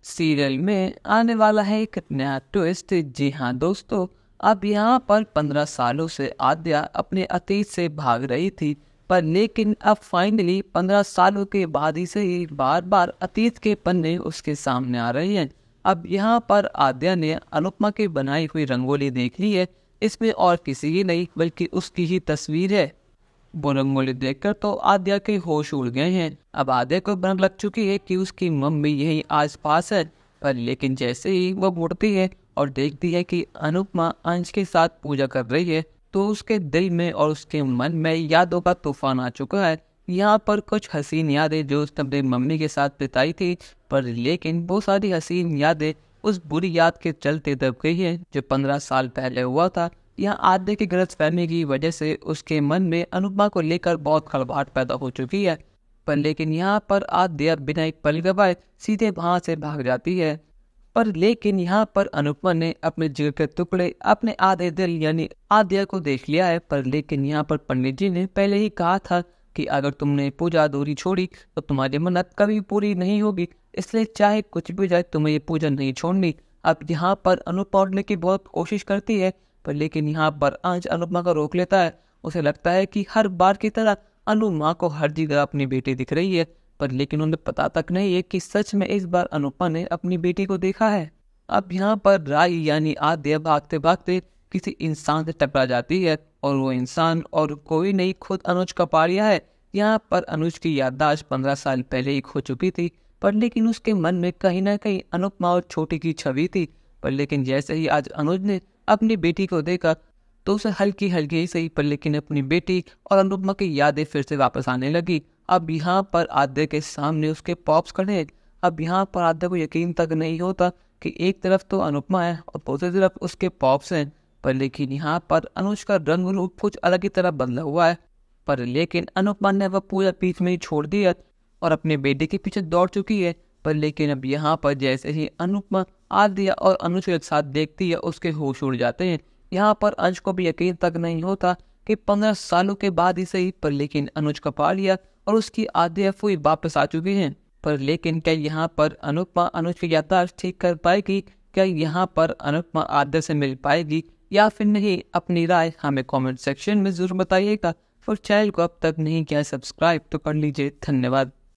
Serial में आने वाला है एक नया ट्विस्ट। जी हाँ दोस्तों, अब यहाँ पर 15 सालों से आद्या अपने अतीत से भाग रही थी, पर लेकिन अब फाइनली 15 सालों के बाद ही से ही बार बार अतीत के पन्ने उसके सामने आ रहे हैं। अब यहाँ पर आद्या ने अनुपमा की बनाई हुई रंगोली देख ली है। इसमें और किसी की नहीं बल्कि उसकी ही तस्वीर है। वो रंगोली देखकर तो आद्या के होश उड़ गए हैं। अब आद्या को भनक लग चुकी है कि उसकी मम्मी यही आस पास है, पर लेकिन जैसे ही वो मुड़ती है और देखती है कि अनुपमा अंश के साथ पूजा कर रही है, तो उसके दिल में और उसके मन में यादों का तूफान आ चुका है। यहाँ पर कुछ हसीन यादें जो उसने अपनी मम्मी के साथ बिताई थी, पर लेकिन वो सारी हसीन यादें उस बुरी याद के चलते दब गई है जो 15 साल पहले हुआ था। यहाँ आद्य की गलतफहमी की वजह से उसके मन में अनुपमा को लेकर बहुत खलबलाहट पैदा हो चुकी है। पर लेकिन यहाँ पर आद्य बिना एक पल गवाए सीधे वहां से भाग जाती है। पर लेकिन यहाँ पर अनुपमा ने अपने जिगर के टुकड़े अपने आधे दिल यानी आद्या को देख लिया है। पर लेकिन यहाँ पर पंडित जी ने पहले ही कहा था कि अगर तुमने पूजा अधूरी छोड़ी तो तुम्हारी मन्नत कभी पूरी नहीं होगी, इसलिए चाहे कुछ भी जाए तुम्हें ये पूजा नहीं छोड़नी। अब यहाँ पर अनुपमा उठने की बहुत कोशिश करती है, पर लेकिन यहाँ पर अंश अनुपमा को रोक लेता है। उसे लगता है कि हर बार की तरह अनुपमा को हर जगह अपनी बेटी दिख रही है, पर लेकिन उन्हें पता तक नहीं है कि सच में इस बार अनुपमा ने अपनी बेटी को देखा है। अब यहाँ पर राय यानी आद्या भागते भागते किसी इंसान से टकरा जाती है, और वो इंसान और कोई नहीं खुद अनुज कपाड़िया है। यहाँ पर अनुज की याददाश्त 15 साल पहले ही खो चुकी थी, पर लेकिन उसके मन में कहीं ना कहीं अनुपमा और छोटी की छवि थी। पर लेकिन जैसे ही आज अनुज ने अपनी बेटी को देखा, तो उसे हल्की हल्की ही सही पर लेकिन अपनी बेटी और अनुपमा की यादें फिर से वापस आने लगी। अब यहाँ पर आद्य के सामने उसके पॉप्स खड़े हैं। अब यहाँ पर आद्य को यकीन तक नहीं होता कि एक तरफ तो अनुपमा है और दूसरी तरफ उसके पॉप्स हैं। पर लेकिन यहाँ पर अनुज का रंग रूप कुछ अलग ही तरह बदला हुआ है। पर लेकिन अनुपमा ने वह पूरा बीच में ही छोड़ दिया और अपने बेटे के पीछे दौड़ चुकी है। पर लेकिन अब यहाँ पर जैसे ही अनुपमा आद्या और अनुज के साथ देखती है, उसके होश उड़ जाते हैं। यहाँ पर अंश को भी यकीन तक नहीं होता कि 15 सालों के बाद ही सही, पर लेकिन अनुज कपाड़िया और उसकी आद्या फुई वापस आ चुके हैं। पर लेकिन क्या यहाँ पर अनुपमा अनुज की याददाश्त ठीक कर पाएगी? क्या यहाँ पर अनुपमा आद्या से मिल पाएगी या फिर नहीं? अपनी राय हमें कमेंट सेक्शन में जरूर बताइएगा। और चैनल को अब तक नहीं किया सब्सक्राइब तो कर लीजिए। धन्यवाद।